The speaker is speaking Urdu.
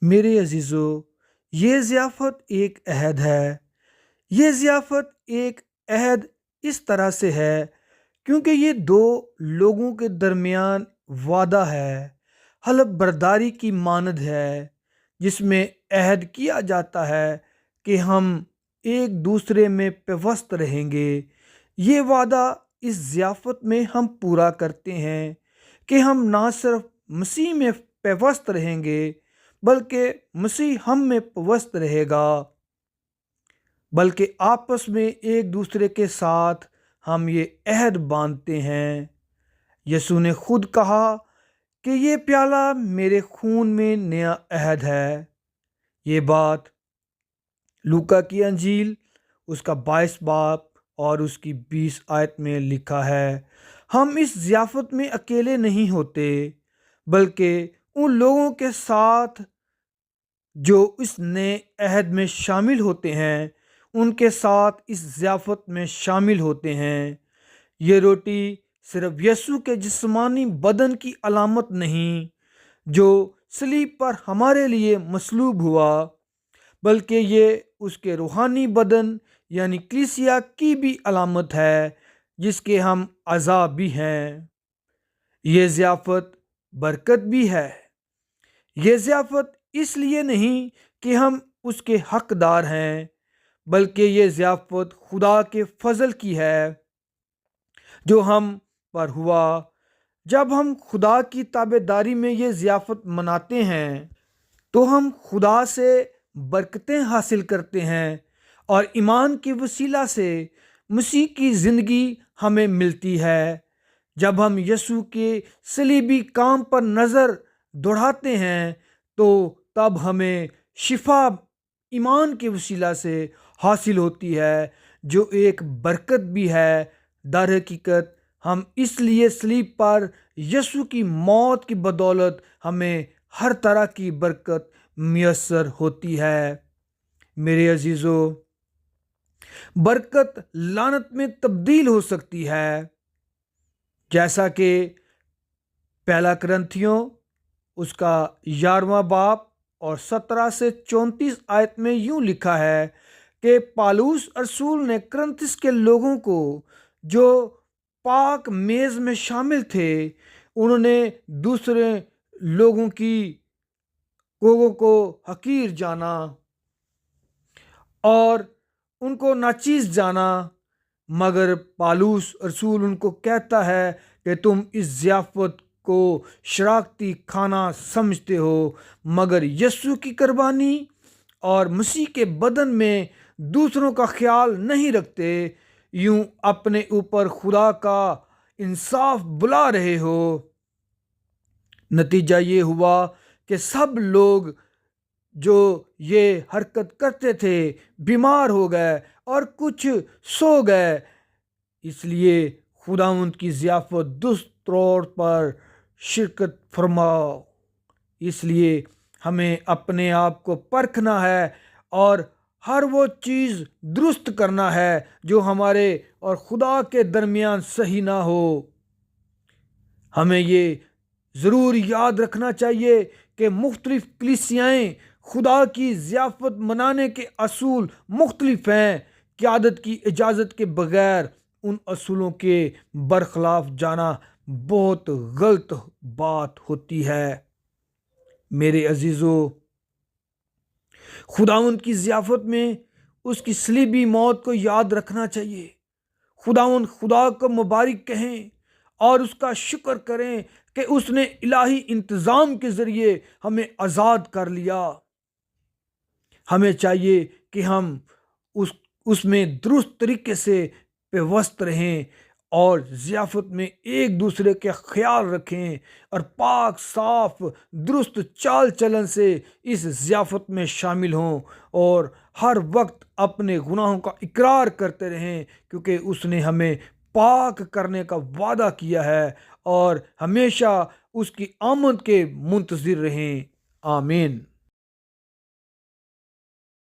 میرے عزیزو، یہ ضیافت ایک عہد ہے۔ یہ ضیافت ایک عہد اس طرح سے ہے کیونکہ یہ دو لوگوں کے درمیان وعدہ ہے، حلف برداری کی مانند ہے، جس میں عہد کیا جاتا ہے کہ ہم ایک دوسرے میں پیوست رہیں گے۔ یہ وعدہ اس ضیافت میں ہم پورا کرتے ہیں کہ ہم نہ صرف مسیح میں پیوست رہیں گے بلکہ مسیح ہم میں پیوست رہے گا، بلکہ آپس میں ایک دوسرے کے ساتھ ہم یہ عہد باندھتے ہیں۔ یسوع نے خود کہا کہ یہ پیالہ میرے خون میں نیا عہد ہے۔ یہ بات لوکا کی انجیل اس کا 22 باب اور اس کی 20 آیت میں لکھا ہے۔ ہم اس ضیافت میں اکیلے نہیں ہوتے بلکہ ان لوگوں کے ساتھ جو اس نئے عہد میں شامل ہوتے ہیں ان کے ساتھ اس ضیافت میں شامل ہوتے ہیں۔ یہ روٹی صرف یسوع کے جسمانی بدن کی علامت نہیں جو صلیب پر ہمارے لیے مصلوب ہوا، بلکہ یہ اس کے روحانی بدن یعنی کلیسیا کی بھی علامت ہے جس کے ہم اعضاء بھی ہیں۔ یہ ضیافت برکت بھی ہے۔ یہ ضیافت اس لیے نہیں کہ ہم اس کے حقدار ہیں بلکہ یہ ضیافت خدا کے فضل کی ہے جو ہم پر ہوا۔ جب ہم خدا کی تابع داری میں یہ ضیافت مناتے ہیں تو ہم خدا سے برکتیں حاصل کرتے ہیں اور ایمان کے وسیلہ سے مسیح کی زندگی ہمیں ملتی ہے۔ جب ہم یسوع کے صلیبی کام پر نظر دوڑاتے ہیں تو تب ہمیں شفا ایمان کے وسیلہ سے حاصل ہوتی ہے جو ایک برکت بھی ہے۔ در حقیقت ہم اس لیے صلیب پر یسوع کی موت کی بدولت ہمیں ہر طرح کی برکت میسر ہوتی ہے۔ میرے عزیزو، برکت لعنت میں تبدیل ہو سکتی ہے، جیسا کہ پہلا کرنتھیوں اس کا 11واں باب اور 17 سے 34 آیت میں یوں لکھا ہے کہ پالوس رسول نے کرنتھس کے لوگوں کو جو پاک میز میں شامل تھے، انہوں نے دوسرے لوگوں کو حقیر جانا اور ان کو ناچیز جانا، مگر پالوس رسول ان کو کہتا ہے کہ تم اس ضیافت کو شراکتی کھانا سمجھتے ہو مگر یسوع کی قربانی اور مسیح کے بدن میں دوسروں کا خیال نہیں رکھتے، یوں اپنے اوپر خدا کا انصاف بلا رہے ہو۔ نتیجہ یہ ہوا کہ سب لوگ جو یہ حرکت کرتے تھے بیمار ہو گئے اور کچھ سو گئے۔ اس لیے خداوند کی ضیافت درست طور پر شرکت فرماؤ۔ اس لیے ہمیں اپنے آپ کو پرکھنا ہے اور ہر وہ چیز درست کرنا ہے جو ہمارے اور خدا کے درمیان صحیح نہ ہو۔ ہمیں یہ ضرور یاد رکھنا چاہیے کہ مختلف کلیسیائیں خدا کی ضیافت منانے کے اصول مختلف ہیں۔ قیادت کی اجازت کے بغیر ان اصولوں کے برخلاف جانا بہت غلط بات ہوتی ہے۔ میرے عزیزو، خداوند کی ضیافت میں اس کی صلیبی موت کو یاد رکھنا چاہیے۔ خداوند خدا کو مبارک کہیں اور اس کا شکر کریں کہ اس نے الہی انتظام کے ذریعے ہمیں آزاد کر لیا۔ ہمیں چاہیے کہ ہم اس میں درست طریقے سے پیوست رہیں اور ضیافت میں ایک دوسرے کے خیال رکھیں اور پاک صاف درست چال چلن سے اس ضیافت میں شامل ہوں اور ہر وقت اپنے گناہوں کا اقرار کرتے رہیں، کیونکہ اس نے ہمیں پاک کرنے کا وعدہ کیا ہے اور ہمیشہ اس کی آمد کے منتظر رہیں۔ آمین۔